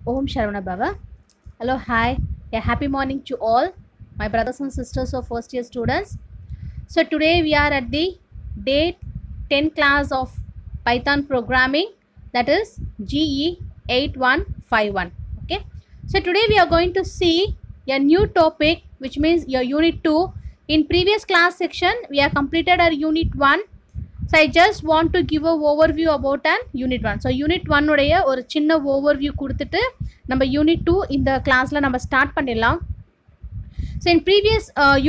Om Sharavana Bhava. Hello, hi. A happy morning to all my brothers and sisters of first year students. So today we are at the day 10 class of Python programming, that is GE 8151. Okay. So today we are going to see a new topic, which means your unit 2. In previous class section we have completed our unit 1. So I just want to give a overview about an unit 1. So unit 1 உடைய ஒரு சின்ன overview கொடுத்துட்டு நம்ம unit 2 இந்த கிளாஸ்ல நம்ம start பண்ணிடலாம். So in previous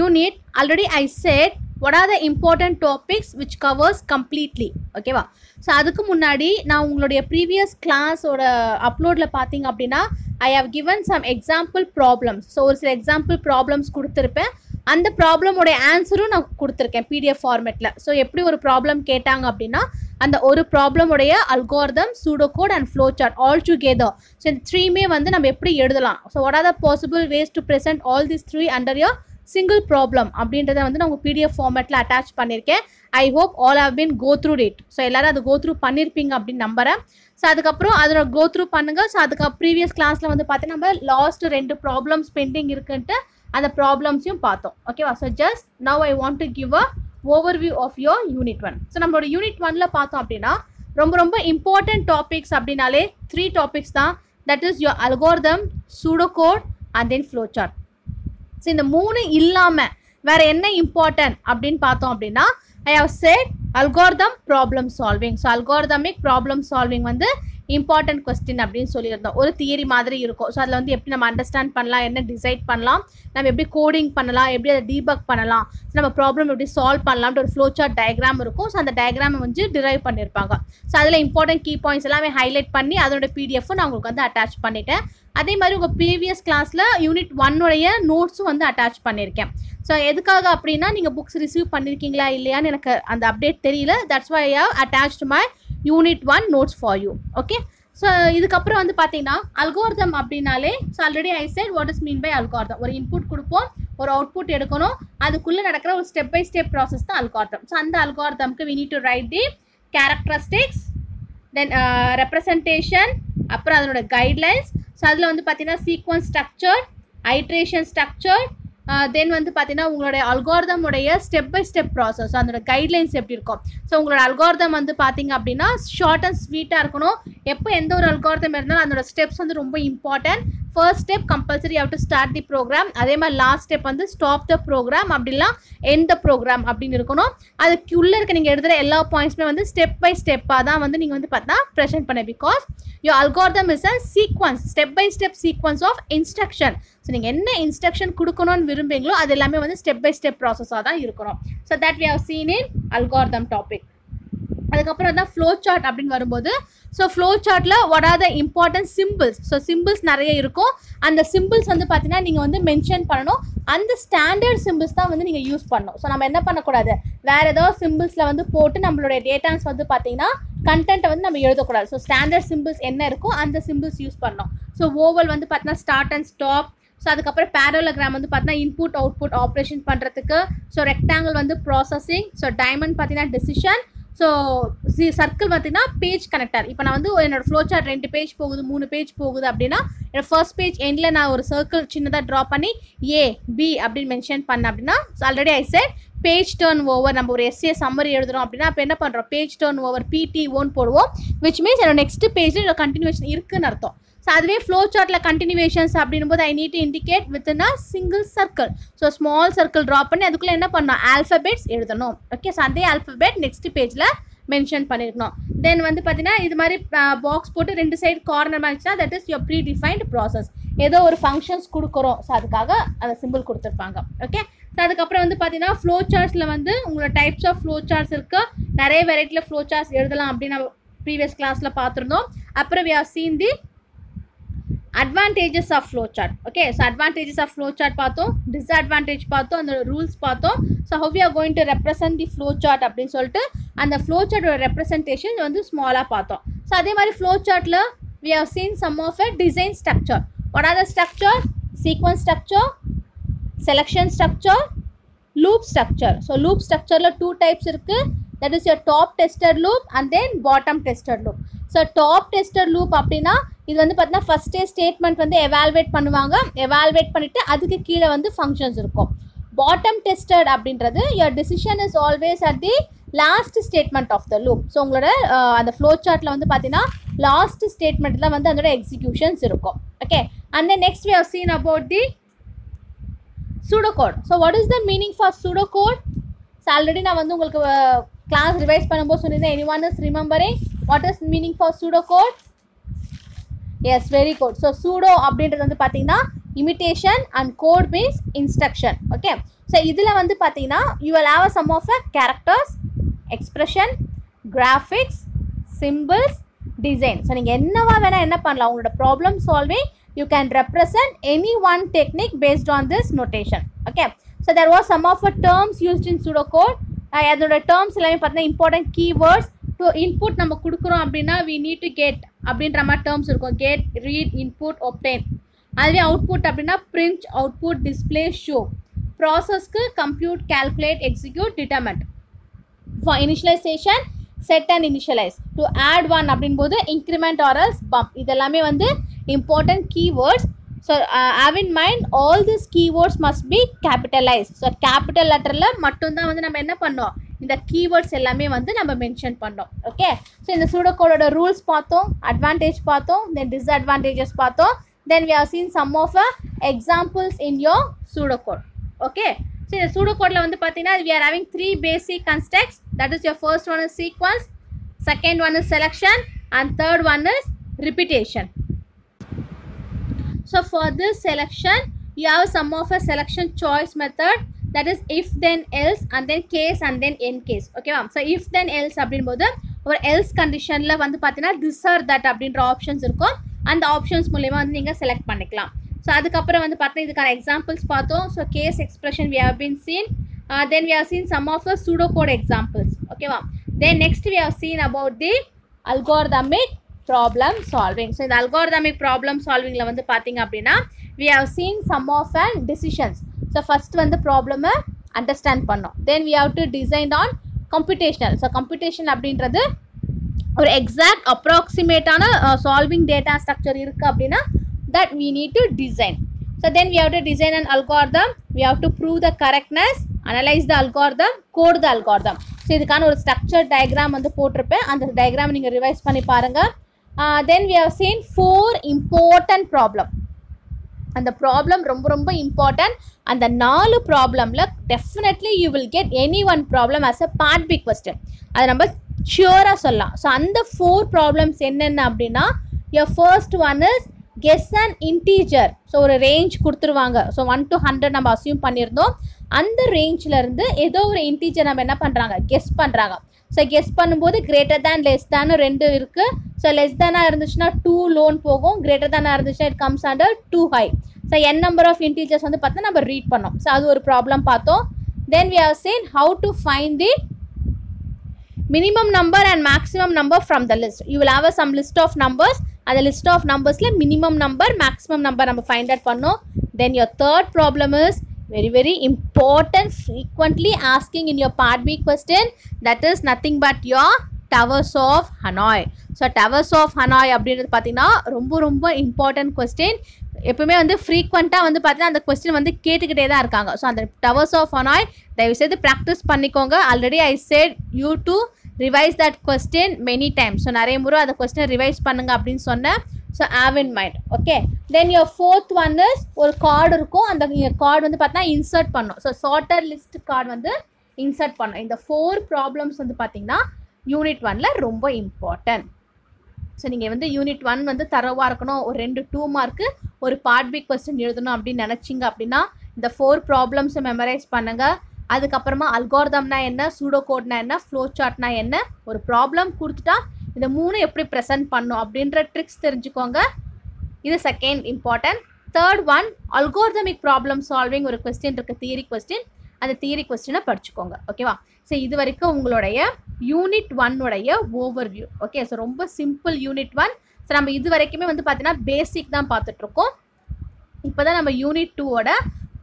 unit already I said what are the important topics which covers completely. Okay வா? So அதுக்கு முன்னாடி நான் உங்களுடைய previous class ஓட uploadல பாத்தீங்க அப்படின்னா I have given some example problems. So ஒரு சில example problems கொடுத்திருப்பேன். அந்த ப்ராப்ளம் உடைய ஆன்சரும் நான் கொடுத்துருக்கேன் PDF ஃபார்மேட்டில். ஸோ எப்படி ஒரு ப்ராப்ளம் கேட்டாங்க அப்படின்னா அந்த ஒரு ப்ராப்ளம் உடைய algorithm, pseudo code and flow chart all together. So இந்த த்ரீமே வந்து நம்ம எப்படி எழுதலாம், so what are the possible ways to present all this three under your single problem அப்படின்றத வந்து நான் உங்கள் PDF ஃபார்மேட்டில் அட்டாச் பண்ணியிருக்கேன். I hope all have been go through it. So எல்லோரும் அது கோ த்ரூ பண்ணியிருப்பீங்க அப்படின்னு நம்புகிறேன். ஸோ அதுக்கப்புறம் அதோட கோ த்ரூ பண்ணுங்கள். ஸோ அதுக்கு ப்ரீவியஸ் கிளாஸில் வந்து பார்த்தீங்கன்னா நம்ம லாஸ்ட் 2 ப்ராப்ளம்ஸ் பெண்டிங் இருக்குன்ட்டு அந்த ப்ராப்ளம்ஸையும் பார்த்தோம். ஓகேவா? So just now I want to give a overview of your unit 1. So நம்மளோட யூனிட் 1ல பார்த்தோம் அப்படின்னா ரொம்ப இம்பார்ட்டன்ட் டாபிக்ஸ் அப்படின்னாலே 3 டாபிக்ஸ் தான். That is your algorithm, pseudo code and then flow chart. So இந்த 3 இல்லாமல் வேறு என்ன இம்பார்ட்டன்ட் அப்படின்னு பார்த்தோம் அப்படின்னா I have said algorithm problem solving. So algorithmic problem solving வந்து இம்பார்ட்டன்ட் கொஸ்டின் அப்படின்னு சொல்லியிருந்தோம். ஒரு தியரி மாதிரி இருக்கும். ஸோ அதில் வந்து எப்படி நம்ம அண்டர்ஸ்டாண்ட் பண்ணலாம், என்ன டிசைட் பண்ணலாம், நம்ம எப்படி கோடிங் பண்ணலாம், எப்படி அதை டீபக் பண்ணலாம், நம்ம ப்ராப்ளம் எப்படி சால்வ் பண்ணலாம்னு ஒரு ஃப்ளோ சார்ட் டயக்ராம் இருக்கும். ஸோ அந்த டயக்ராமை வந்து டிரைவ் பண்ணியிருப்பாங்க. ஸோ அதில் இம்பார்ட்டன்ட் கீ பாயிண்ட்ஸ் எல்லாமே ஹைலைட் பண்ணி அதோட PDF நான் உங்களுக்கு வந்து அட்டாச் பண்ணிட்டேன். அதே மாதிரி உங்கள் ப்ரீவியஸ் கிளாஸில் யூனிட் 1 நோட்ஸும் வந்து அட்டாச் பண்ணியிருக்கேன். ஸோ எதுக்காக அப்படின்னா நீங்கள் புக்ஸ் ரிசீவ் பண்ணியிருக்கீங்களா இல்லையான்னு எனக்கு அந்த அப்டேட் தெரியல. That's why I have attached my unit 1 notes for you. Okay. So இதுக்கப்புறம் வந்து பார்த்தீங்கன்னா அல்காரிதம் அப்படின்னாலே so already I said what is mean by algorithm. ஒரு இன்புட் கொடுப்போம், ஒரு அவுட்புட் எடுக்கணும், அதுக்குள்ளே நடக்கிற ஒரு ஸ்டெப் பை ஸ்டெப் ப்ராசஸ் தான் அல்காரிதம். ஸோ அந்த அல்காரிதம்க்கு we need to write the characteristics, then representation, அப்புறம் அதனோட கைட்லைன்ஸ். ஸோ அதில் வந்து பார்த்தீங்கன்னா சீக்வன்ஸ் ஸ்ட்ரக்சர், ஐட்ரேஷன் ஸ்ட்ரக்சர், தென் வந்து பார்த்தீங்கன்னா உங்களுடைய அல்காரிதம் உடைய ஸ்டெப் பை ஸ்டெப் ப்ராசஸ், அதோட கைட்லைன்ஸ் எப்படி இருக்கும். ஸோ உங்களோட அல்காரிதம் வந்து பார்த்தீங்க அப்படின்னா ஷார்ட் அண்ட் ஸ்வீட்டாக இருக்கணும். எப்போ எந்த ஒரு அல்காரிதம் இருந்தாலும் அதோட ஸ்டெப்ஸ் வந்து ரொம்ப important. First step compulsory how to start the program. அதே மாதிரி லாஸ்ட் ஸ்டெப் வந்து ஸ்டாப் த ப்ரோக்ராம், அப்படிலாம் எண்ட் த ப்ரோக்ராம் அப்படின்னு இருக்கணும். அதுக்குள்ளே இருக்க நீங்கள் எழுதுகிற எல்லா பாயிண்ட்ஸுமே வந்து ஸ்டெப் பை ஸ்டெப்பாக தான் வந்து நீங்கள் வந்து பார்த்தா ப்ரெசென்ட் பண்ண. Because your algorithm is a sequence, step by step sequence of instruction. So நீங்கள் என்ன இன்ஸ்ட்ரக்ஷன் கொடுக்கணும்னு விரும்புகிறீங்களோ அது எல்லாமே வந்து ஸ்டெப் பை ஸ்டெப் ப்ராசஸாக தான் இருக்கணும். So that we have seen in algorithm topic. அதுக்கப்புறம் தான் ஃப்ளோ சார்ட் அப்படின்னு வரும்போது ஸோ ஃப்ளோ சார்ட்டில் what are the important symbols. So symbols நிறைய இருக்கும். அந்த சிம்பிள்ஸ் வந்து பார்த்தீங்கன்னா நீங்கள் வந்து மென்ஷன் பண்ணணும். அந்த ஸ்டாண்டர்ட் சிம்பிள்ஸ் தான் வந்து நீங்கள் யூஸ் பண்ணணும். ஸோ நம்ம என்ன பண்ணக்கூடாது, வேறு ஏதோ சிம்பிள்ஸில் வந்து போட்டு நம்மளுடைய டேட்டாஸ் வந்து பார்த்தீங்கன்னா கண்டென்ட்டை வந்து நம்ம எழுதக்கூடாது. ஸோ ஸ்டாண்டர்ட் சிம்பிள்ஸ் என்ன இருக்கோ அந்த சிம்பிள்ஸ் யூஸ் பண்ணணும். ஸோ ஓவல் வந்து பார்த்தீங்கன்னா ஸ்டார்ட் அண்ட் ஸ்டாப். ஸோ அதுக்கப்புறம் பேரலோகிராம் வந்து பார்த்தீங்கன்னா இன்புட் அவுட்புட் ஆப்ரேஷன் பண்ணுறதுக்கு. ஸோ ரெக்டாங்கிள் வந்து ப்ராசஸிங். ஸோ டைமண்ட் பார்த்தீங்கன்னா டெசிஷன். ஸோ சர்க்கிள் பார்த்தீங்கன்னா பேஜ் கனெக்டர். இப்போ நான் வந்து என்னோடய ஃப்ளோ சார்ட் 2 பேஜ் போகுது, 3 பேஜ் போகுது அப்படின்னா என்னோட ஃபர்ஸ்ட் பேஜ் எண்டில் நான் ஒரு சர்க்கிள் சின்னதாக ட்ரா பண்ணி A B அப்படின்னு மென்ஷன் பண்ணேன் அப்படின்னா already I set page turn over. நம்ம ஒரு எஸ்ஏ சம்மரி எழுதுறோம் அப்படின்னா அப்போ என்ன பண்ணுறோம், பேஜ் டர்ன் ஓவர் PT1 போடுவோம். விச் மீன்ஸ் என்னோட நெக்ஸ்ட் பேஜில் என்னோட கண்டினியூஷன் இருக்குன்னு அர்த்தம். ஸோ அதுவே ஃப்ளோ சார்ட்டில் கண்டினியூஷன்ஸ் அப்படின்போது I need to indicate within a single circle. So small circle draw பண்ணி அதுக்குள்ளே என்ன பண்ணணும், ஆல்ஃபபெட்ஸ் எழுதணும். ஓகே. ஸோ அதே ஆல்ஃபபெட் நெக்ஸ்ட் பேஜில் மென்ஷன் பண்ணியிருக்கணும். தென் வந்து பார்த்தீங்கன்னா இது மாதிரி பாக்ஸ் போட்டு 2 சைடு கார்னர் மாதிரிச்சுன்னா that is your predefined process. ஏதோ ஒரு ஃபங்க்ஷன்ஸ் கொடுக்குறோம், ஸோ அதுக்காக அந்த சிம்பிள் கொடுத்துருப்பாங்க. ஓகே. ஸோ அதுக்கப்புறம் வந்து பார்த்தீங்கன்னா ஃப்ளோ சார்ட்ஸில் வந்து உங்களோட டைப்ஸ் ஆஃப் ஃப்ளோ சார்ட்ஸ் இருக்குது. நிறைய வெரைட்டியில் ஃப்ளோ சார்ட்ஸ் எழுதலாம் அப்படின்னு நம்ம ப்ரீவியஸ் கிளாஸில் பார்த்துருந்தோம். அப்புறம் we have seen the advantages of flow chart. Okay, so advantages of flow chart பார்த்தோம், disadvantage பார்த்தோம், அந்த ரூல்ஸ் பார்த்தோம். So how we are going to represent the flow chart அப்படின்னு சொல்லிட்டு அந்த flow chart representation வந்து ஸ்மாலாக பார்த்தோம். ஸோ அதே மாதிரி flow chartல we have seen some of a design structure. What are the structure? Sequence structure, selection structure, loop structure. So loop structureல 2 types இருக்கு. That is your top tested loop and then bottom tested loop. So top tested loop அப்படின்னா இது வந்து பார்த்தீங்கன்னா ஃபஸ்ட்டே statement வந்து evaluate பண்ணுவாங்க. Evaluate பண்ணிவிட்டு அதுக்கு கீழே வந்து ஃபங்க்ஷன்ஸ் இருக்கும். பாட்டம் டெஸ்டட் அப்படின்றது your decision is always at the last statement of the loop. So உங்களோட அந்த ஃப்ளோ சார்ட்டில் வந்து பார்த்தீங்கன்னா லாஸ்ட் ஸ்டேட்மெண்ட்டில் வந்து அதோட எக்ஸிக்யூஷன்ஸ் இருக்கும். Okay, and then next we have seen about the pseudocode. So what is the meaning for pseudocode? So already நான் வந்து உங்களுக்கு class revise பண்ணும்போது சொன்னேன். Anyone is remembering what is meaning for pseudocode? Yes, very good. So pseudo அப்படின்றது வந்து பார்த்தீங்கன்னா imitation and code means instruction. Okay, so இதில் வந்து பார்த்தீங்கன்னா you will have some of the characters, expression, graphics, symbols, design. So நீங்கள் என்னவா வேணால் என்ன பண்ணலாம், உங்களோட problem solving you can represent any one technique based on this notation. Okay, so there was some of the terms used in pseudocode. அதோட terms எல்லாமே பார்த்தீங்கன்னா important keywords. to input நம்ம கொடுக்குறோம் அப்படின்னா we need to get அப்படின்ற மாதிரி terms இருக்கும். get, read, input, obtain. அதுவே output அப்படின்னா print, output, display, show. processக்கு compute, calculate, execute, determine. for initialization set and initialize. to add one அப்படின்போது increment or else bump. இதெல்லாமே வந்து important keywords. So have in mind all these keywords must be capitalized. So capital letterல மட்டும்தான் வந்து நம்ம என்ன பண்ணோம், இந்த keywords எல்லாமே வந்து நம்ம மென்ஷன் பண்ணோம். ஓகே, ஸோ இந்த pseudocode ரூல்ஸ் பார்த்தோம், அட்வான்டேஜ் பார்த்தோம், தென் டிஸ்அட்வான்டேஜஸ் பார்த்தோம். தென் we have seen some of examples in your pseudocode. Okay, so இந்த pseudocode வந்து பார்த்தீங்கன்னா we are having 3 basic constructs. That is your first one is sequence, second one is selection, and third one is repetition. So for this selection you have some of a selection choice method, that is if then else and then case and then end case. Okay, so if then else அப்படின்போது ஒரு else conditionல வந்து பார்த்தீங்கன்னா this or that அப்படின்ற options இருக்கும். அந்த options மூலமா வந்து நீங்கள் செலக்ட் பண்ணிக்கலாம். ஸோ அதுக்கப்புறம் வந்து பார்த்தீங்கன்னா இதுக்கான எக்ஸாம்பிள்ஸ் பார்த்தோம். So case expression we have been seen. Then we have seen some of the pseudocode examples. ஓகேவா, then next we have seen about the algorithmic problem solving. So இந்த algorithmic problem solvingல வந்து பார்த்தீங்க அப்படின்னா we have seen some of an decisions. So first வந்து problem understand பண்ணோம். Then we have to design on computational. So computation அப்படின்றது ஒரு exact approximate ஆன solving data structure இருக்கு அப்படின்னா that we need to design. So then we have to design an algorithm. We have to prove the correctness, analyze the algorithm, code the algorithm. So இதுக்கான ஒரு structure diagram வந்து போட்டிருப்பேன். அந்த diagram நீங்கள் revise பண்ணி பாருங்க. Then we have seen 4 important problem. அந்த problem ரொம்ப ரொம்ப important. அந்த 4 problemல definitely you will get any one problem as a part B question. அது நம்ம ஷியூராக சொல்லலாம். ஸோ அந்த 4 problems என்னென்ன அப்படின்னா your first one is guess an integer. So ஒரு ரேஞ்ச் கொடுத்துருவாங்க. ஸோ 1 to 100 நம்ம அசியூம் பண்ணியிருந்தோம். அந்த ரேஞ்சிலேருந்து ஏதோ ஒரு இன்டீஜர் நம்ம என்ன பண்ணுறாங்க, கெஸ் பண்ணுறாங்க. ஸோ கெஸ் பண்ணும்போது கிரேட்டர் தேன் லெஸ் தேன் 2 இருக்குது. ஸோ லெஸ் தேனாக இருந்துச்சுன்னா 2 லோன் போகும், கிரேட்டர் தேனாக இருந்துச்சுன்னா it comes under 2 high. So n number of integers வந்து பார்த்தா நம்ம ரீட் பண்ணோம். ஸோ அது ஒரு ப்ராப்ளம் பார்த்தோம். தென் we have seen how to find the minimum number and maximum number from the list. You will have some list of numbers. அந்த list of numbersல minimum number, maximum number நம்ம find out பண்ணோம். Then your third problem is very very important, frequently asking in your part B question, that is nothing but your towers of Hanoi. So towers of Hanoi அப்படின்றது பார்த்தீங்கன்னா ரொம்ப ரொம்ப important question. எப்பவுமே வந்து ஃப்ரீக்வெண்ட்டாக வந்து பார்த்தீங்கன்னா அந்த கொஸ்டின் வந்து கேட்டுக்கிட்டே தான் இருக்காங்க. ஸோ அந்த டவர்ஸ் ஆஃப் ஹனாய் தயவுசெய்து ப்ராக்டிஸ் பண்ணிக்கோங்க. Already I set you to revise that question many times. So நிறைய முறை அந்த கொஸ்டினை ரிவைஸ் பண்ணுங்க அப்படின்னு சொன்னேன். So have in mind. Okay, then your fourth one is ஒரு கார்டு இருக்கும். அந்த கார்டு வந்து பார்த்தீங்கன்னா இன்சர்ட் பண்ணும். ஸோ சார்ட்டர் லிஸ்ட் கார்டு வந்து இன்சர்ட் பண்ணும். இந்த 4 ப்ராப்ளம்ஸ் வந்து பார்த்தீங்கன்னா யூனிட் 1ல ரொம்ப இம்பார்ட்டன்ட். ஸோ நீங்கள் வந்து யூனிட் 1 வந்து தரவாக இருக்கணும், ஒரு 2 மார்க்கு ஒரு பார்ட் பி கொஸ்டின் எழுதணும் அப்படின்னு நினச்சிங்க அப்படின்னா இந்த 4 ப்ராப்ளம்ஸை மெமரைஸ் பண்ணுங்கள். அதுக்கப்புறமா அல்காரிதம்னா என்ன, சூடோகோட்னா என்ன, ஃப்ளோ சார்ட்னா என்ன, ஒரு ப்ராப்ளம் கொடுத்துட்டா இந்த 3 எப்படி ப்ரெசென்ட் பண்ணும் அப்படின்ற ட்ரிக்ஸ் தெரிஞ்சுக்கோங்க. இது second important. Third one algorithmic problem solving. ஒரு கொஸ்டின் இருக்குது, தியரி கொஸ்டின். அந்த தியரி கொஸ்டினை படிச்சுக்கோங்க. ஓகேவா? ஸோ இது வரைக்கும் உங்களுடைய யூனிட் 1உடைய ஓவர்வியூ. ஓகே, ஸோ ரொம்ப சிம்பிள் யூனிட் 1. ஸோ நம்ம இது வரைக்குமே வந்து பார்த்தீங்கன்னா பேசிக் தான் பார்த்துட்ருக்கோம். இப்போ தான் நம்ம யூனிட் 2ஓட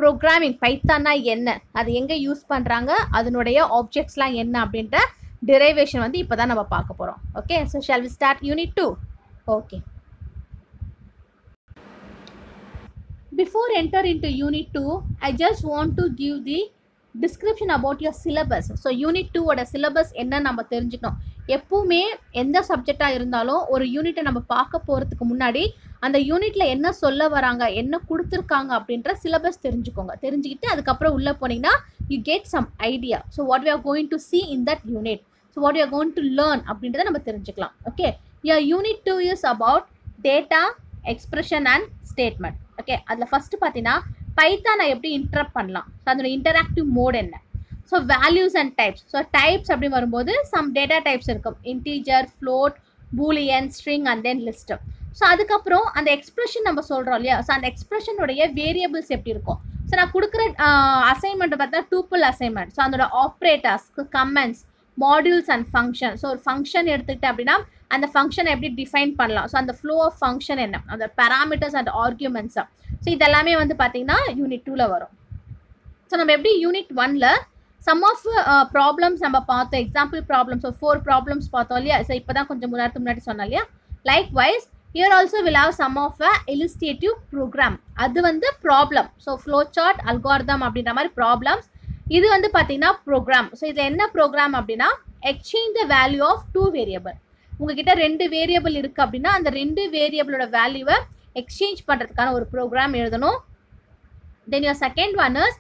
ப்ரோக்ராமிங், பைத்தான்னா என்ன, அது எங்கே யூஸ் பண்ணுறாங்க, அதனுடைய ஆப்ஜெக்ட்ஸ்லாம் என்ன அப்படின்ற derivation வந்து இப்போ தான் நம்ம பார்க்க போகிறோம். Okay, so shall we start unit 2? Okay, before enter into unit 2, I just want to give the description about your syllabus. So unit 2 ஓட syllabus என்ன நம்ம தெரிஞ்சுக்கணும். எப்பவுமே எந்த சப்ஜெக்டாக இருந்தாலும் ஒரு யூனிட்டை நம்ம பார்க்க போகிறதுக்கு முன்னாடி அந்த யூனிட்ல என்ன சொல்ல வராங்க, என்ன கொடுத்துருக்காங்க அப்படின்ற சிலபஸ் தெரிஞ்சுக்கோங்க. தெரிஞ்சுக்கிட்டு அதுக்கப்புறம் உள்ளே போனீங்கன்னா you get some idea. So what we are going to see in that unit, so what we are going to learn அப்படின்றத நம்ம தெரிஞ்சுக்கலாம். Okay, your unit 2 is about data, expression and statement. Okay, அதில் first பார்த்தீங்கன்னா பைத்தானை எப்படி interpret பண்ணலாம், so அதோட interactive mode என்ன, so values and types. So types அப்படி வரும்போது சம் டேட்டா டைப்ஸ் இருக்கும், integer, float, boolean, string and then list. So அதுக்கப்புறம் அந்த எக்ஸ்பிரஷன் நம்ம சொல்கிறோம் இல்லையா, ஸோ அந்த எக்ஸ்பிரஷனுடைய வேரியபிள்ஸ் எப்படி இருக்கும். ஸோ நான் கொடுக்குற அசைன்மெண்ட்டை பார்த்தா டூப்பிள் அசைன்மெண்ட். ஸோ அதோட operators, comments, modules and function. So ஒரு ஃபங்க்ஷன் எடுத்துக்கிட்டு அப்படின்னா அந்த ஃபங்க்ஷனை எப்படி டிஃபைன் பண்ணலாம், ஸோ அந்த ஃப்ளோ ஆஃப் ஃபங்க்ஷன் என்ன, அந்த பேராமீட்டர்ஸ் அண்ட் ஆர்கியூமெண்ட்ஸை. ஸோ இதெல்லாமே வந்து பார்த்தீங்கன்னா யூனிட் 2ல் வரும். ஸோ நம்ம எப்படி யூனிட் 1ல் சம் ஆஃப் ப்ராப்ளம்ஸ் நம்ம பார்த்தோம், எக்ஸாம்பிள் ப்ராப்ளம்ஸ், ஸோ 4 ப்ராப்ளம்ஸ் பார்த்தோம் இல்லையா. ஸோ இப்போ தான் கொஞ்சம் முன்னாடி சொன்னோம் இல்லையா. Likewise here also will have some of a illustrative program. அது வந்து problem. So flow chart, algorithm அப்படின்ற மாதிரி ப்ராப்ளம்ஸ். இது வந்து பார்த்தீங்கன்னா ப்ரோக்ராம். ஸோ இதில் என்ன ப்ரோக்ராம் அப்படின்னா exchange the value of 2 variable. உங்ககிட்ட 2 வேரியபிள் இருக்குது அப்படின்னா அந்த 2 வேரியபிளோட வேல்யூவை எக்ஸ்சேஞ்ச் பண்ணுறதுக்கான ஒரு ப்ரோக்ராம் எழுதணும். தென் your second one is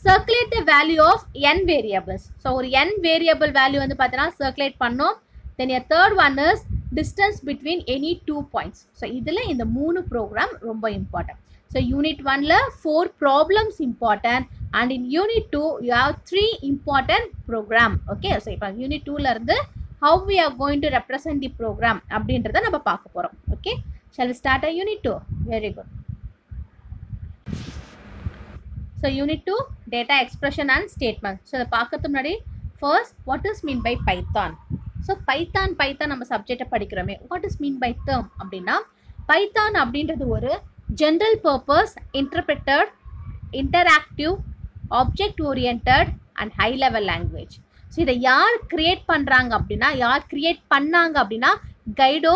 circulate the value of n variables. So ஒரு n வேரியபிள் வேல்யூ வந்து பார்த்தீங்கன்னா சர்க்குலேட் பண்ணோம். தென் your third one is distance between any 2 points. So இதில் இந்த 3 ப்ரோக்ராம் ரொம்ப இம்பார்ட்டன்ட். ஸோ யூனிட் 1ல் 4 problems important and in unit 2 you have 3 important program. Okay, so இப்போ unit 2லேருந்து how we are going to represent the program அப்படின்றத நம்ம பார்க்க போகிறோம். Okay, shall we start a unit 2? Very good. So unit 2 data, expression and statement. So இதை பார்க்கறதுக்கு முன்னாடி first what is mean by Python. So Python நம்ம சப்ஜெக்டை படிக்கிறோமே, what is mean by term அப்படின்னா பைத்தான் அப்படின்றது ஒரு general purpose interpreted interactive object oriented and high level language. So இதை யார் கிரியேட் பண்ணுறாங்க அப்படின்னா, யார் கிரியேட் பண்ணாங்க அப்படின்னா கைடோ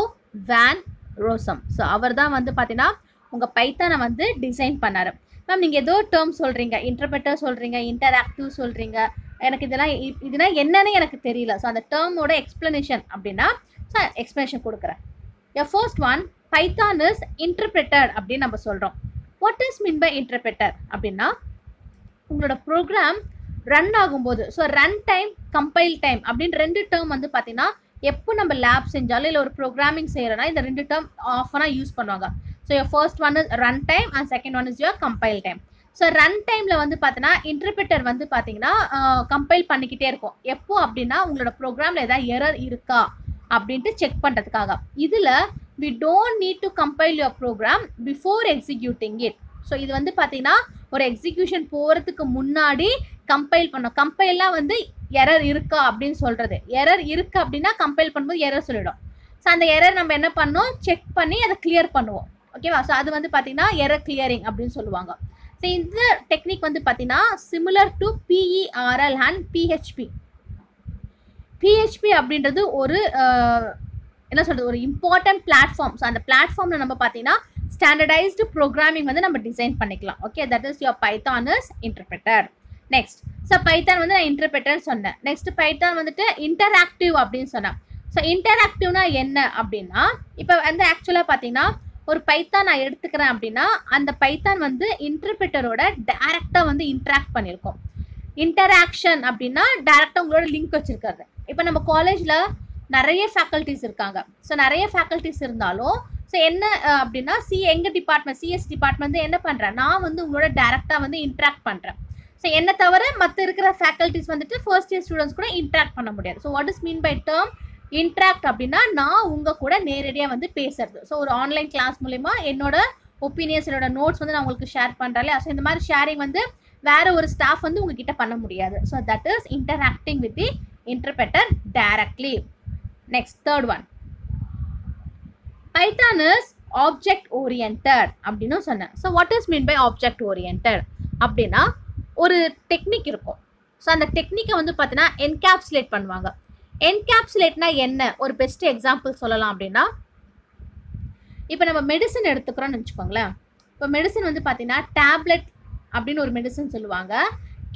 வேன் ரோசம். ஸோ அவர் தான் வந்து பார்த்தீங்கன்னா உங்கள் பைத்தானை வந்து டிசைன் பண்ணார். மேம் நீங்கள் ஏதோ டேர்ம் சொல்கிறீங்க, இன்டர்பிரட்டர் சொல்கிறீங்க, இன்டராக்டிவ் சொல்கிறீங்க, எனக்கு இதெல்லாம் என்னன்னு எனக்கு தெரியல. ஸோ அந்த டேர்மோட எக்ஸ்பிளனேஷன் அப்படின்னா ஸோ எக்ஸ்பிளனேஷன் கொடுக்குறேன். First one Python is interpreted அப்படின்னு நம்ம சொல்கிறோம். What is mean by interpreter அப்படின்னா உங்களோட ப்ரோக்ராம் ரன் ஆகும்போது, so run time, compile time அப்படின்னு 2 டேர்ம் வந்து பார்த்தீங்கன்னா எப்போ நம்ம லேப் செஞ்சாலும் இல்லை ஒரு ப்ரோக்ராமிங் செய்கிறோன்னா இந்த 2 டேர்ம் ஆஃபனாக யூஸ் பண்ணுவாங்க. So first one is run time and second one is your compile time. So run டைமில் வந்து பார்த்தீங்கன்னா இன்டர்பிரட்டர் வந்து பார்த்தீங்கன்னா கம்பைல் பண்ணிக்கிட்டே இருக்கும். எப்போ அப்படின்னா உங்களோட ப்ரோக்ராமில் ஏதாவது எரர் இருக்கா அப்படின்ட்டு செக் பண்ணுறதுக்காக. இதில் we don't need to compile your program before executing it. So இது வந்து பார்த்தீங்கன்னா ஒரு எக்ஸிக்யூஷன் போகிறதுக்கு முன்னாடி கம்பைல் பண்ணோம். கம்பைல்லாம் வந்து எரர் இருக்கா அப்படின்னு சொல்கிறது. எரர் இருக்குது அப்படின்னா கம்பைல் பண்ணும்போது எரர் சொல்லிடும். ஸோ அந்த எரர் நம்ம என்ன பண்ணோம், செக் பண்ணி அதை கிளியர் பண்ணுவோம். ஓகேவா. ஸோ அது வந்து பார்த்தீங்கன்னா எரர் கிளியரிங் அப்படின்னு சொல்லுவாங்க. ஸோ இந்த டெக்னிக் வந்து பார்த்தீங்கன்னா similar to PERL and PHP. PHP அப்படின்றது ஒரு என்ன சொல்கிறது, ஒரு இம்பார்ட்டன்ட் பிளாட்ஃபார்ம். ஸோ அந்த பிளாட்ஃபார்மில் நம்ம பார்த்தீங்கன்னா ஸ்டாண்டர்டைஸ்டு ப்ரோக்ராமிங் வந்து நம்ம டிசைன் பண்ணிக்கலாம். Okay, that is your Python is interpreter. Next so Python வந்து நான் இன்டர்பிரட்டர் சொன்னேன். நெக்ஸ்ட் பைத்தான் வந்துட்டு இன்டராக்டிவ் அப்படின்னு சொன்னேன். ஸோ இன்டராக்டிவ்னா என்ன அப்படின்னா இப்போ வந்து ஆக்சுவலாக பார்த்தீங்கன்னா ஒரு பைத்தான் நான் எடுத்துக்கிறேன் அப்படின்னா அந்த பைத்தான் வந்து இன்டர்பிரட்டரோட டைரெக்டாக வந்து இன்ட்ராக்ட் பண்ணியிருக்கோம். இன்டராக்ஷன் அப்படின்னா டைரெக்டாக உங்களோட லிங்க் வச்சுருக்காரு. இப்போ நம்ம காலேஜில் நிறைய ஃபேக்கல்ட்டிஸ் இருக்காங்க. ஸோ நிறைய ஃபேக்கல்ட்டிஸ் இருந்தாலும் ஸோ என்ன அப்படின்னா எங்கள் டிபார்ட்மெண்ட் CS டிபார்ட்மெண்ட் வந்து என்ன பண்ணுறேன், நான் வந்து உங்களோட டைரெக்டாக வந்து இன்ட்ராக்ட் பண்ணுறேன். ஸோ என்ன தவிர மற்ற இருக்கிற ஃபேக்கல்ட்டிஸ் வந்துட்டு ஃபர்ஸ்ட் இயர் ஸ்டூடெண்ட்ஸ் கூட இன்ட்ராக்ட் பண்ண முடியாது. So what is mean by term interact அப்படின்னா நான் உங்கள் கூட நேரடியாக வந்து பேசுறது. ஸோ ஒரு ஆன்லைன் கிளாஸ் மூலிமா என்னோட ஒப்பீனியன்ஸ், என்னோட நோட்ஸ் வந்து நான் உங்களுக்கு ஷேர் பண்ணுறேன். ஸோ இந்த மாதிரி ஷேரிங் வந்து வேறு ஒரு ஸ்டாஃப் வந்து உங்ககிட்ட பண்ண முடியாது. So that is interacting with the interpreter directly. Next third one Python is object oriented அப்படின்னு சொன்னேன். So what is mean by object oriented அப்படின்னா ஒரு டெக்னிக் இருக்கும். ஸோ அந்த டெக்னிக்கை வந்து பார்த்தீங்கன்னா என்கேப்சுலேட் பண்ணுவாங்க. என்கேப்சுலேட்னா என்ன, ஒரு பெஸ்ட் எக்ஸாம்பிள் சொல்லலாம் அப்படின்னா, இப்போ நம்ம மெடிசன் எடுத்துக்கிறோம்னு வச்சுக்கோங்களேன். இப்போ மெடிசன் வந்து பார்த்தீங்கன்னா டேப்லெட் அப்படின்னு ஒரு மெடிசன் சொல்லுவாங்க,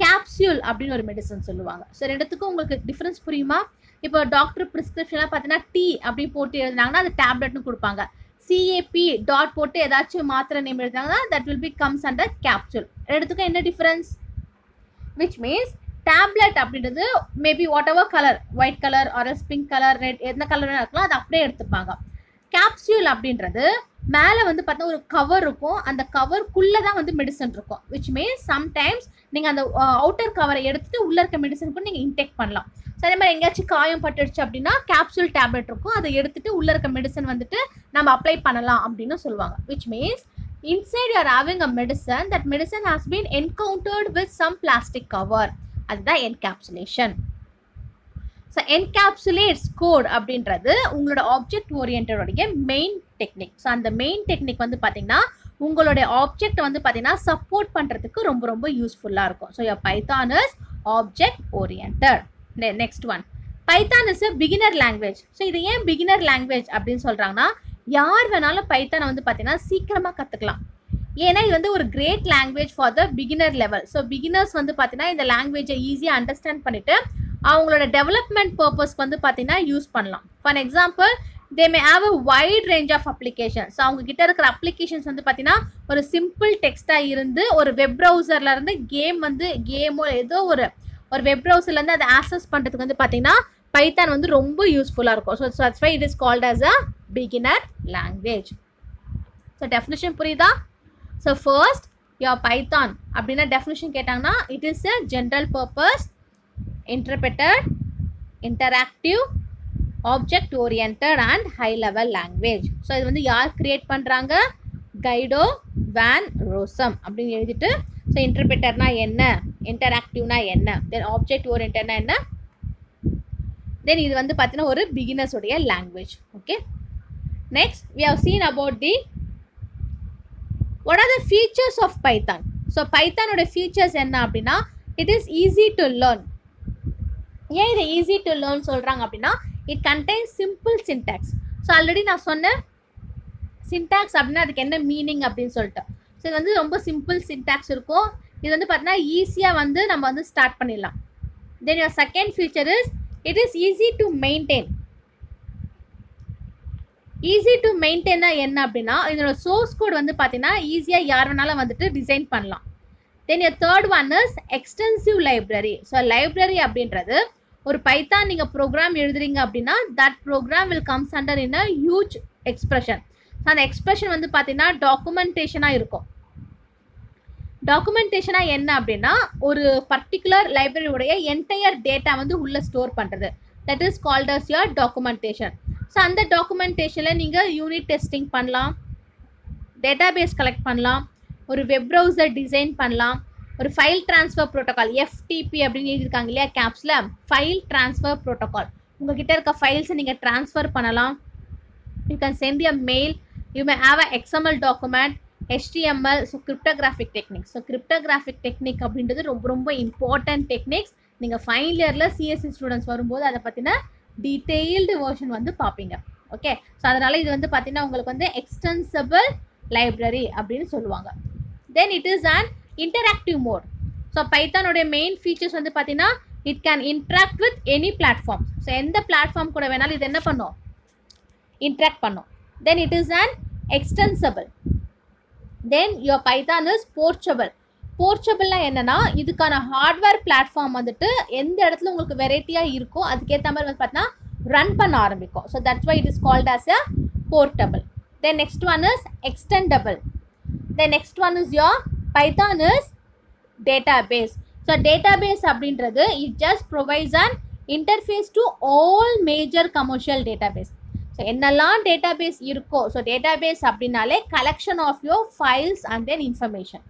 கேப்சியூல் அப்படின்னு ஒரு மெடிசன் சொல்லுவாங்க. ஸோ ரெண்டுத்துக்கும் உங்களுக்கு டிஃப்ரென்ஸ் புரியுமா? இப்போ டாக்டர் ப்ரிஸ்கிரிப்ஷன்லாம் பார்த்தீங்கன்னா டி அப்படி போட்டு எழுதினாங்கன்னா அது டேப்லெட்னு கொடுப்பாங்க. சிஏபி டாட் போட்டு ஏதாச்சும் மாத்திரை நேம் எழுதினாங்கன்னா that will be comes under capsule. ரெண்டுத்துக்கும் என்ன டிஃப்ரென்ஸ்? விச் மீன்ஸ் டேப்லெட் அப்படின்றது maybe whatever colour, white colour or pink colour, red, எந்த கலர் இருக்கலாம் அது அப்படியே எடுத்துப்பாங்க. கேப்சியூல் அப்படின்றது மேலே வந்து பார்த்தா ஒரு கவர் இருக்கும், அந்த கவருக்குள்ளே தான் வந்து மெடிசன் இருக்கும். விச் மீன்ஸ் சம்டைம்ஸ் நீங்கள் அந்த அவுட்டர் கவரை எடுத்துட்டு உள்ளே இருக்க மெடிசன் கூட நீங்கள் இன்டேக் பண்ணலாம். ஸோ அதே மாதிரி எங்கேயாச்சும் காயம் பட்டுடுச்சு அப்படின்னா கேப்சூல் டேப்லெட் இருக்கும், அதை எடுத்துட்டு உள்ளே இருக்க மெடிசன் வந்துட்டு நம்ம அப்ளை பண்ணலாம் அப்படின்னு சொல்லுவாங்க. Which means inside you are having a medicine, that medicine has been encountered with some plastic cover. அதுதான் encapsulation. ஸோ என்கேப்சுலேட்ஸ் கோட் அப்படின்றது உங்களோட ஆப்ஜெக்ட் ஓரியன்டோடைய மெயின் டெக்னிக். ஸோ அந்த மெயின் டெக்னிக் வந்து பார்த்தீங்கன்னா உங்களுடைய ஆப்ஜெக்ட் வந்து பார்த்தீங்கன்னா சப்போர்ட் பண்ணுறதுக்கு ரொம்ப ரொம்ப யூஸ்ஃபுல்லாக இருக்கும். So your Python is object oriented. Next one, Python is a beginner language. So இது ஏன் பிகினர் லாங்குவேஜ் அப்படின்னு சொல்கிறாங்கன்னா, யார் வேணாலும் பைத்தானை வந்து பார்த்தீங்கன்னா சீக்கிரமாக கற்றுக்கலாம். ஏன்னா இது வந்து ஒரு great language for the beginner level. So beginners வந்து பார்த்தீங்கன்னா இந்த லாங்குவேஜை ஈஸியாக அண்டர்ஸ்டாண்ட் பண்ணிவிட்டு அவங்களோட டெவலப்மெண்ட் பர்பஸ்க்கு வந்து பார்த்தீங்கன்னா யூஸ் பண்ணலாம். For example they may have a wide range of applications. அவங்க கிட்ட இருக்கிற அப்ளிகேஷன்ஸ் வந்து பார்த்தீங்கன்னா ஒரு சிம்பிள் டெக்ஸ்ட்டாக இருந்து ஒரு வெப் ப்ரௌசர்லேருந்து கேமோ ஏதோ ஒரு வெப் ப்ரௌசர்லேருந்து அதை ஆக்சஸ் பண்ணுறதுக்கு வந்து பார்த்தீங்கன்னா பைத்தான் வந்து ரொம்ப யூஸ்ஃபுல்லாக இருக்கும். So that's why it is called as a beginner language. So definition புரியுதா? ஸோ ஃபர்ஸ்ட் யோர் பைத்தான் அப்படின்னா டெஃபினிஷன் கேட்டாங்கன்னா it is a general purpose, interpreted, interactive, object oriented and high level language. So இது வந்து யார் create பண்ணுறாங்க? கைடோ van ரோசம் அப்படின்னு எழுதிட்டு, ஸோ இன்டர்பிரட்டர்னா என்ன, இன்டராக்டிவ்னா என்ன, தென் ஆப்ஜெக்ட் ஓரியன்டட்னா என்ன, தென் இது வந்து பார்த்தீங்கன்னா ஒரு பிகினர்ஸ் உடைய language. Okay, next we have seen about the what are the features of Python. So பைத்தானோட ஃபீச்சர்ஸ் என்ன அப்படின்னா it is easy to learn. ஏன் இதை ஈஸி டு லேர்ன் சொல்கிறாங்க அப்படின்னா it contains simple syntax. So already நான் சொன்னேன் சின்டாக்ஸ் அப்படின்னா அதுக்கு என்ன மீனிங் அப்படின்னு சொல்லிட்டு. ஸோ இது வந்து ரொம்ப சிம்பிள் சின்டாக்ஸ் இருக்கும். இது வந்து பார்த்தீங்கன்னா ஈஸியாக வந்து நம்ம வந்து ஸ்டார்ட் பண்ணிடலாம். Then your second feature is it is easy to maintain. Easy to மெயின்டைன்னா என்ன அப்படின்னா இதோட சோர்ஸ் கோட் வந்து பார்த்தீங்கன்னா ஈஸியாக யார் வேணாலும் வந்துட்டு டிசைன் பண்ணலாம். Then your third one is extensive library. So library அப்படின்றது ஒரு பைத்தான் நீங்கள் ப்ரோக்ராம் எழுதுறீங்க அப்படின்னா that program will comes under in a huge expression. So அந்த எக்ஸ்பிரஷன் வந்து பார்த்தீங்கன்னா டாக்குமெண்டேஷனாக இருக்கும். டாக்குமெண்டேஷனாக என்ன அப்படின்னா ஒரு பர்டிகுலர் லைப்ரரியோடைய என்டையர் டேட்டா வந்து உள்ளே ஸ்டோர் பண்ணுறது, that is called as your documentation. So அந்த டாக்குமெண்டேஷனில் நீங்கள் யூனிட் டெஸ்டிங் பண்ணலாம், டேட்டாபேஸ் கலெக்ட் பண்ணலாம், ஒரு வெப் ப்ரௌசர் டிசைன் பண்ணலாம், ஒரு ஃபைல் ட்ரான்ஸ்ஃபர் ப்ரோட்டோகால் எஃப்டிபி அப்படின்னு எழுதியிருக்காங்க இல்லையா கேப்ஸில், ஃபைல் ட்ரான்ஸ்ஃபர் ப்ரோட்டோகால். உங்ககிட்ட இருக்க ஃபைல்ஸை நீங்கள் ட்ரான்ஸ்ஃபர் பண்ணலாம். You can send a mail, you may have a XML document, HTML. So cryptographic techniques. So cryptographic technique அப்படின்றது ரொம்ப ரொம்ப இம்பார்ட்டன்ட் டெக்னிக்ஸ். நீங்கள் ஃபைனல் இயரில் சிஎஸ்சி ஸ்டூடெண்ட்ஸ் வரும்போது அதை பற்றின டீட்டெயில்டு வெர்ஷன் வந்து பார்ப்பீங்க. ஓகே, ஸோ அதனால் இது வந்து பார்த்தீங்கன்னா உங்களுக்கு வந்து எக்ஸ்டென்சிபிள் லைப்ரரி அப்படின்னு சொல்லுவாங்க. Then it is an interactive mode. So பைத்தானோடைய மெயின் ஃபீச்சர்ஸ் வந்து பார்த்தீங்கன்னா it can interact with any platform. So எந்த பிளாட்ஃபார்ம் கூட வேணாலும் இது என்ன பண்ணும், இன்ட்ராக்ட் பண்ணும். Then it is an extensible. Then your Python is portable. போர்ட்டபிள்னா என்னன்னா இதுக்கான ஹார்ட்வேர் பிளாட்ஃபார்ம் வந்துட்டு எந்த இடத்துல உங்களுக்கு வெரைட்டியாக இருக்கோ அதுக்கேற்ற மாதிரி வந்து பார்த்தீங்கன்னா ரன் பண்ண ஆரம்பிக்கும். So that's why it is called as a portable. Then next one is extendable. The next one is your Python is database. So database அப்படின்றது it just provides an interface to all major commercial database. So என்னெல்லாம் database இருக்கோ, so database அப்படின்னாலே collection of your files and then information.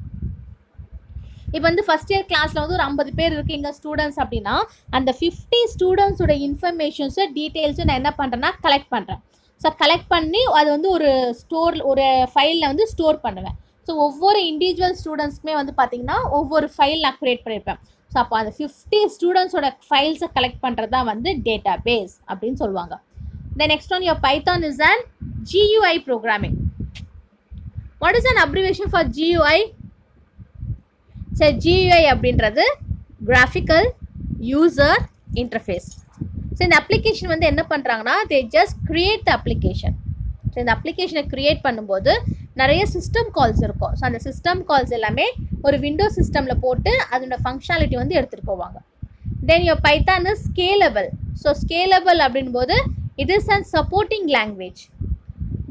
இப்போ வந்து first year கிளாஸில் வந்து ஒரு 50 பேர் இருக்கீங்க ஸ்டூடெண்ட்ஸ் அப்படின்னா அந்த 50 ஸ்டூடெண்ட்ஸோட இன்ஃபர்மேஷன்ஸு டீட்டெயில்ஸும் நான் என்ன பண்ணுறேன்னா கலெக்ட் பண்ணுறேன். ஸோ கலெக்ட் பண்ணி அது வந்து ஒரு ஃபைலில் வந்து ஸ்டோர் பண்ணுவேன். ஸோ ஒவ்வொரு இண்டிவிஜுவல் ஸ்டூடெண்ட்ஸ்க்குமே வந்து பார்த்தீங்கன்னா ஒவ்வொரு ஃபைல் நான் க்ரியேட் பண்ணியிருப்பேன். ஸோ அப்போ அந்த 50 ஸ்டூடெண்ட்ஸோட ஃபைல்ஸை கலெக்ட் பண்ணுறது தான் வந்து டேட்டா பேஸ் அப்படின்னு சொல்லுவாங்க. The next one, your Python is an GUI programming. What is an abbreviation for GUI? So GUI அப்படின்றது graphical user interface. So இந்த application வந்து என்ன பண்ணுறாங்கன்னா they just create the application. So இந்த அப்ளிகேஷனை க்ரியேட் பண்ணும்போது நிறைய சிஸ்டம் கால்ஸ் இருக்கும். ஸோ அந்த சிஸ்டம் கால்ஸ் எல்லாமே ஒரு விண்டோ சிஸ்டமில் போட்டு அதோட ஃபங்க்ஷனாலிட்டி வந்து எடுத்துகிட்டு போவாங்க. Then your Python is scalable. So scalable அப்படின்போது it is a supporting language.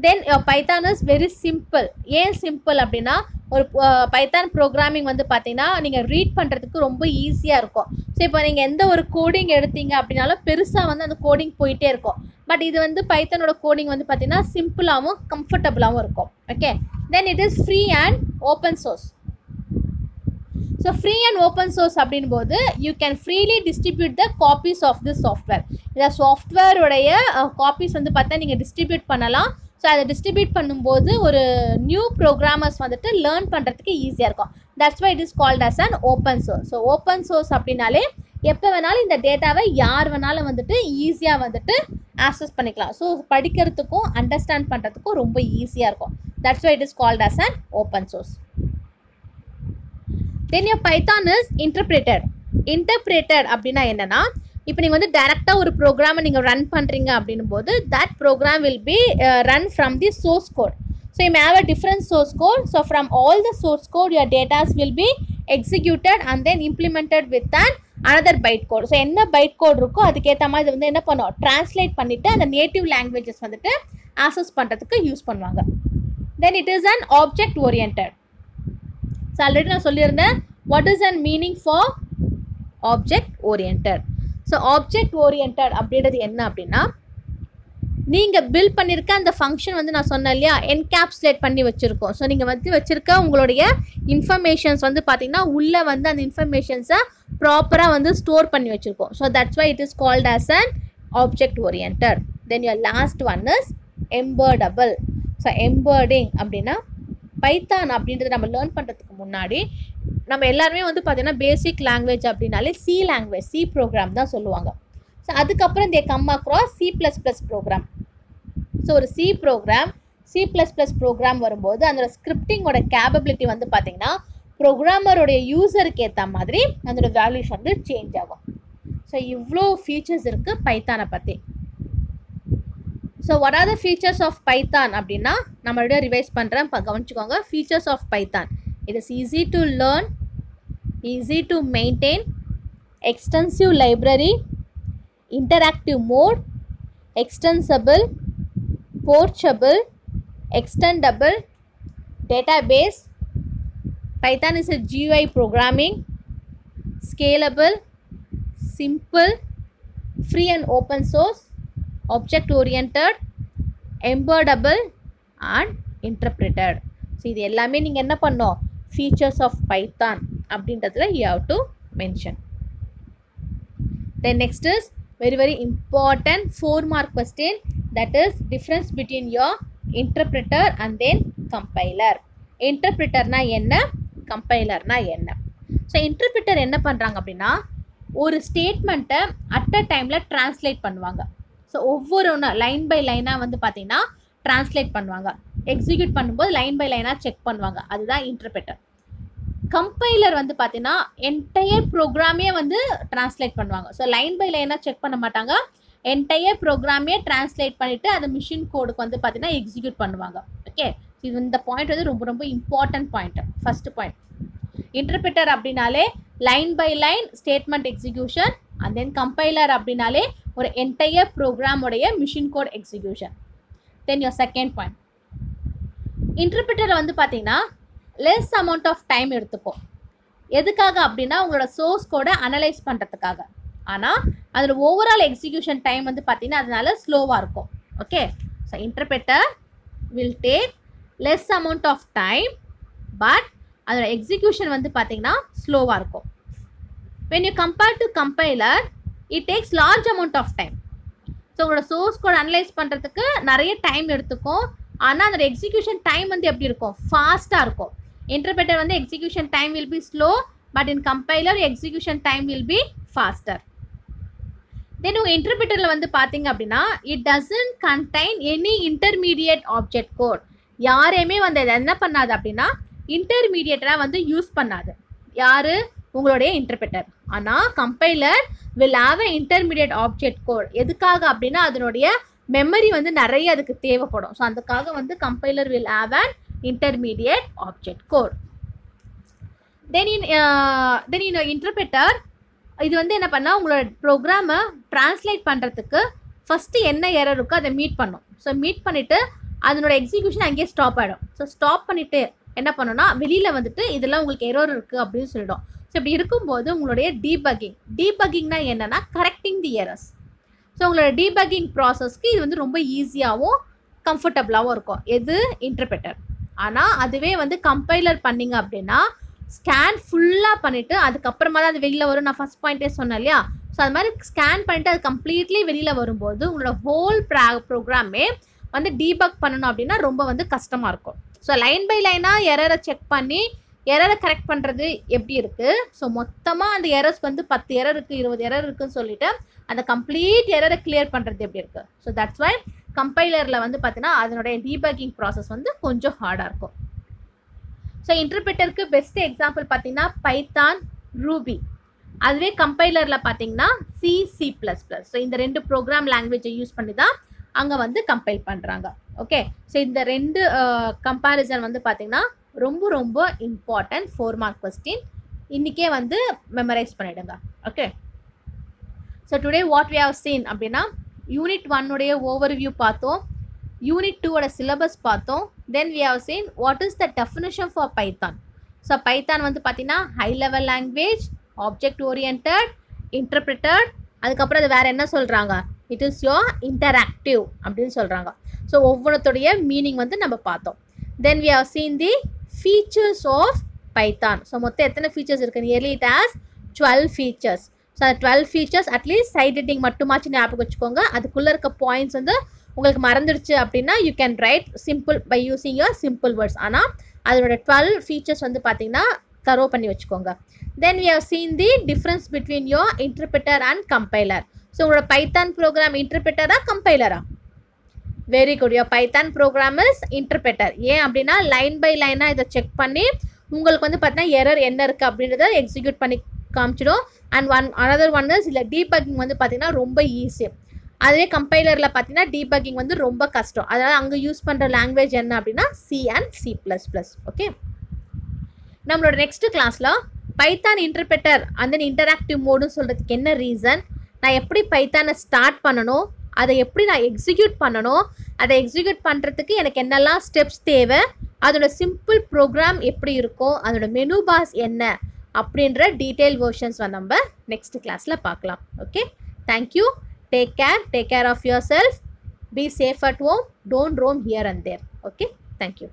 Then your Python is very simple. ஏன் சிம்பிள் அப்படின்னா ஒரு பைத்தான் ப்ரோக்ராமிங் வந்து பார்த்தீங்கன்னா நீங்கள் ரீட் பண்ணுறதுக்கு ரொம்ப ஈஸியாக இருக்கும். ஸோ இப்போ நீங்கள் எந்த ஒரு கோடிங் எடுத்தீங்க அப்படின்னாலும் பெருசாக வந்து அந்த கோடிங் போயிட்டே இருக்கும். பட் இது வந்து பைத்தானோட கோடிங் வந்து பார்த்தீங்கன்னா சிம்பிளாகவும் கம்ஃபர்டபுளாகவும் இருக்கும். Okay, then it is free and open source. So free and open source அப்படின்போது you can freely distribute the copies of the software. இந்த சாஃப்ட்வேருடைய காப்பீஸ் வந்து பார்த்தா நீங்கள் டிஸ்ட்ரிபியூட் பண்ணலாம். ஸோ அதை டிஸ்ட்ரிபியூட் பண்ணும்போது ஒரு நியூ ப்ரோக்ராமர்ஸ் வந்துட்டு லேர்ன் பண்ணுறதுக்கு ஈஸியாக இருக்கும். That's why it is called as an open source. So open source அப்படின்னாலே எப்போ வேணாலும் இந்த டேட்டாவை யார் வேணாலும் வந்துட்டு ஈஸியாக வந்துட்டு ஆக்சஸ் பண்ணிக்கலாம். ஸோ படிக்கிறதுக்கும் அண்டர்ஸ்டாண்ட் பண்ணுறதுக்கும் ரொம்ப ஈஸியாக இருக்கும். That's why it is called as an open source. Then your Python is interpreted. Interpreted அப்படின்னா என்னன்னா இப்போ நீங்கள் வந்து டைரெக்டாக ஒரு ப்ரோக்ராமை நீங்கள் ரன் பண்ணுறீங்க அப்படின்னும் போது that program will be run from the source code. So you may have a different source code. So from all the source code your data will be executed and then implemented with another byte code. So என்ன byte code இருக்கோ அதுக்கேற்ற மாதிரி இது வந்து என்ன பண்ணுவோம், translate பண்ணிவிட்டு அந்த நேட்டிவ் லாங்குவேஜஸ் வந்துட்டு ஆக்சஸ் பண்ணுறதுக்கு யூஸ் பண்ணுவாங்க. தென் it is an object oriented. So already நான் சொல்லியிருந்தேன் what is and meaning for object oriented. So object oriented அப்படின்றது என்ன அப்படின்னா நீங்கள் பில்ட் பண்ணியிருக்க அந்த ஃபங்க்ஷன் வந்து நான் சொன்னேன் இல்லையா என்கேப்சுலேட் பண்ணி வச்சுருக்கோம். ஸோ நீங்கள் வந்து வச்சுருக்க உங்களுடைய இன்ஃபர்மேஷன்ஸ் வந்து பார்த்தீங்கன்னா உள்ளே வந்து அந்த இன்ஃபர்மேஷன்ஸை ப்ராப்பராக வந்து ஸ்டோர் பண்ணி வச்சுருக்கோம். So that's why it is called as an object oriented. Then your last one is embeddable. So embedding அப்படின்னா பைத்தான் அப்படின்றத நம்ம லேர்ன் பண்ணுறதுக்கு முன்னாடி நம்ம எல்லாருமே வந்து பார்த்தீங்கன்னா பேசிக் லாங்குவேஜ் அப்படின்னாலே சி லாங்குவேஜ், சி ப்ரோக்ராம் தான் சொல்லுவாங்க. ஸோ அதுக்கப்புறம் they come across C++ program. So ஒரு சி ப்ரோக்ராம், C++ ப்ரோக்ராம் வரும்போது அதோட ஸ்கிரிப்டிங்கோட கேப்பபிலிட்டி வந்து பார்த்தீங்கன்னா ப்ரோக்ராமருடைய யூசருக்கு ஏற்ற மாதிரி அதோட வேல்யூஸ் வந்து சேஞ்ச் ஆகும். ஸோ இவ்வளோ ஃபீச்சர்ஸ் இருக்குது பைத்தானை பற்றி. So what are the features of Python அப்படின்னா நம்மளோட ரிவைஸ் பண்ணுறேன், கவனிச்சுக்கோங்க. Features of Python: it is easy to learn, easy to maintain, extensive library, interactive mode, extensible, portable, extendable, database. Python is a GUI programming, scalable, simple, free and open source, object oriented, embeddable and interpreted. So இது எல்லாமே நீங்கள் என்ன பண்ணோம், features of Python அப்படின்றதுல you have to mention. Then next is very very important 4 mark question, that is difference between your interpreter and then compiler. இன்டர்பிரிட்டர்னா என்ன, கம்பைலர்னா என்ன? So interpreter என்ன பண்ணுறாங்க அப்படின்னா ஒரு ஸ்டேட்மெண்ட்டை அட் அ டைமில் ட்ரான்ஸ்லேட் பண்ணுவாங்க. ஸோ ஒவ்வொரு லைன் பை லைனாக வந்து பார்த்தீங்கன்னா ட்ரான்ஸ்லேட் பண்ணுவாங்க. எக்ஸிக்யூட் பண்ணும்போது லைன் பை லைனாக செக் பண்ணுவாங்க. அதுதான் இன்டர்பிரிட்டர். கம்பைலர் வந்து பார்த்தீங்கன்னா என்டையர் ப்ரோக்ராமே வந்து ட்ரான்ஸ்லேட் பண்ணுவாங்க. ஸோ லைன் பை லைனாக செக் பண்ண மாட்டாங்க, என்டையர் ப்ரோக்ராமே ட்ரான்ஸ்லேட் பண்ணிவிட்டு அதை மிஷின் கோடுக்கு வந்து பார்த்தீங்கன்னா எக்ஸிக்யூட் பண்ணுவாங்க. ஓகே, இது இந்த பாயிண்ட் வந்து ரொம்ப ரொம்ப important point. First point, interpreter அப்படின்னாலே line by line statement execution, and then compiler அப்படின்னாலே ஒரு என்டையர் ப்ரோக்ராமுடைய machine code execution. Then your second point, இன்டர்பிரிட்டரை வந்து பார்த்தீங்கன்னா லெஸ் அமௌண்ட் ஆஃப் டைம் எடுத்துக்கும். எதுக்காக அப்படின்னா உங்களோட சோர்ஸ் கோடை அனலைஸ் பண்ணுறதுக்காக. ஆனால் அதில் ஓவரால் எக்ஸிக்யூஷன் டைம் வந்து பார்த்தீங்கன்னா அதனால ஸ்லோவாக இருக்கும். Okay, so interpreter will take less amount of time, but அதோட எக்ஸிக்யூஷன் வந்து பார்த்தீங்கன்னா ஸ்லோவாக இருக்கும். when you compare to compiler it takes large amount of time. So உங்களோட சோர்ஸ் கோட் அனலைஸ் பண்ணுறதுக்கு நிறைய டைம் எடுத்துக்கும். ஆனால் அதோட எக்ஸிக்யூஷன் டைம் வந்து எப்படி இருக்கும், ஃபாஸ்ட்டாக இருக்கும். இன்டர்பிரட்டர் வந்து execution time will be slow, but in compiler execution time will be faster. Then உங்கள் இன்டர்பிரட்டரில் வந்து பார்த்தீங்க அப்படின்னா it doesn't contain any intermediate object code. யாரையுமே வந்து அதை என்ன பண்ணாது அப்படின்னா இன்டர்மீடியட்டாக வந்து யூஸ் பண்ணாது. யார்? உங்களுடைய இன்டர்பிரட்டர். ஆனால் compiler will have a intermediate object code. எதுக்காக அப்படின்னா அதனுடைய மெமரி வந்து நிறைய அதுக்கு தேவைப்படும். ஸோ அதுக்காக வந்து compiler will have an intermediate object code. Then in interpreter இது வந்து என்ன பண்ணால் உங்களோட ப்ரோக்ராமை ட்ரான்ஸ்லேட் பண்ணுறதுக்கு ஃபஸ்ட்டு என்ன எரர் இருக்கோ அதை மீட் பண்ணும். ஸோ மீட் பண்ணிவிட்டு அதனோட எக்ஸிக்யூஷன் அங்கேயே ஸ்டாப் ஆகிடும். ஸோ ஸ்டாப் பண்ணிவிட்டு என்ன பண்ணணும்னா வெளியில் வந்துட்டு இதெல்லாம் உங்களுக்கு எரர் இருக்குது அப்படின்னு சொல்லிடும். ஸோ இப்படி இருக்கும்போது உங்களுடைய டீபக்கிங்னா என்னென்னா கரெக்டிங் தி எரர்ஸ். ஸோ உங்களோட டீபக்கிங் ப்ராசஸ்க்கு இது வந்து ரொம்ப ஈஸியாகவும் கம்ஃபர்டபுளாகவும் இருக்கும். எது? இன்டர்பிரட்டர். ஆனால் அதுவே வந்து கம்பைலர் பண்ணிங்க அப்படின்னா ஸ்கேன் ஃபுல்லாக பண்ணிவிட்டு அதுக்கப்புறமா தான் அது வெளியில் வரும். நான் ஃபஸ்ட் பாயிண்ட்டே சொன்னேன் இல்லையா? ஸோ அது மாதிரி ஸ்கேன் பண்ணிவிட்டு அது கம்ப்ளீட்லி வெளியில் வரும்போது உங்களோட ஹோல் ப்ரோக்ராமே வந்து டீபக் பண்ணணும் அப்படின்னா ரொம்ப வந்து கஷ்டமாக இருக்கும். ஸோ லைன் பை லைனாக எரரை செக் பண்ணி எரரை கரெக்ட் பண்ணுறது எப்படி இருக்குது? ஸோ மொத்தமாக அந்த எரர்ஸ் வந்து 10 எரர் இருக்குது 20 எரர் இருக்குதுன்னு சொல்லிவிட்டு அந்த கம்ப்ளீட் எரரை கிளியர் பண்ணுறது எப்படி இருக்குது? ஸோ தட்ஸ் வை கம்பைலரில் வந்து பார்த்தீங்கன்னா அதனுடைய டீபக்கிங் ப்ராசஸ் வந்து கொஞ்சம் ஹார்டாக இருக்கும். ஸோ இன்டர்பிரட்டருக்கு பெஸ்ட் எக்ஸாம்பிள் பார்த்தீங்கன்னா பைத்தான், ரூபி. அதுவே கம்பைலரில் பார்த்தீங்கன்னா C++. ஸோ இந்த 2 ப்ரோக்ராம் லாங்குவேஜை யூஸ் பண்ணி தான் அங்கே வந்து கம்பைல் பண்ணுறாங்க. ஓகே, ஸோ இந்த 2 கம்பேரிசன் வந்து பார்த்தீங்கன்னா ரொம்ப ரொம்ப இம்பார்ட்டன்ட் 4 மார்க் கொஸ்டின். இன்றைக்கே வந்து மெமரைஸ் பண்ணிவிடுங்க. Okay, so today what we have seen அப்படின்னா யூனிட் 1 ஓவர்வியூ பார்த்தோம், யூனிட் 2 சிலபஸ் பார்த்தோம். Then we have seen what is the definition for Python. So Python வந்து பார்த்தீங்கன்னா high level language, object oriented, interpreted, அதுக்கப்புறம் அது வேறு என்ன சொல்கிறாங்க? இட் இஸ் யோர் இன்டராக்டிவ் அப்படின்னு சொல்கிறாங்க. ஸோ ஒவ்வொருத்தோடைய மீனிங் வந்து நம்ம பார்த்தோம். Then we have seen the features of Python. So மொத்தம் எத்தனை ஃபீச்சர்ஸ் இருக்குது? Nearly it has 12 features. So அந்த 12 ஃபீச்சர்ஸ் அட்லீஸ்ட் சைட் எடிட்டிங் மட்டுமாச்சும் ஞாபகம் வச்சுக்கோங்க. அதுக்குள்ளே இருக்க பாயிண்ட்ஸ் வந்து உங்களுக்கு மறந்துடுச்சு அப்படின்னா you can write simple by using your simple words. ஆனால் அதோட 12 ஃபீச்சர்ஸ் வந்து பார்த்தீங்கன்னா தரோ பண்ணி வச்சுக்கோங்க. Then we have seen the difference between your interpreter and compiler. So உங்களோட பைத்தான் ப்ரோக்ராம் இன்டர்பிரட்டரா கம்பைலரா? Very good, your Python program is interpreter. ஏன் அப்படின்னா லைன் பை லைனாக இதை செக் பண்ணி உங்களுக்கு வந்து பார்த்தீங்கன்னா எரர் என்ன இருக்குது அப்படின்றத எக்ஸிக்யூட் பண்ணி காமிச்சிடும். அண்ட் அனதர் ஒன் இஸ் இல்லை டீபக்கிங் வந்து பார்த்தீங்கன்னா ரொம்ப ஈஸி. அதுவே கம்பைலரில் பார்த்தீங்கன்னா டீபக்கிங் வந்து ரொம்ப கஷ்டம். அதாவது அங்கே யூஸ் பண்ணுற லாங்குவேஜ் என்ன அப்படின்னா C and C++. ஓகே, நம்மளோட நெக்ஸ்ட் கிளாஸில் பைத்தான் இன்டர்பிரட்டர் அந்த இன்டராக்டிவ் மோடுன்னு சொல்கிறதுக்கு என்ன ரீசன், நான் எப்படி பைத்தானை ஸ்டார்ட் பண்ணணும், அதை எப்படி நான் எக்ஸிக்யூட் பண்ணணும், அதை எக்ஸிக்யூட் பண்ணுறதுக்கு எனக்கு என்னெல்லாம் ஸ்டெப்ஸ் தேவை, அதோட சிம்பிள் ப்ரோக்ராம் எப்படி இருக்கும், அதோட மெனு பாஸ் என்ன அப்படின்ற டீட்டெயில் வெர்ஷன்ஸ் நம்ம நெக்ஸ்ட் கிளாஸில் பார்க்கலாம். Okay, thank you. Take care of yourself. Be safe at home. Don't roam here and there. Okay, thank you.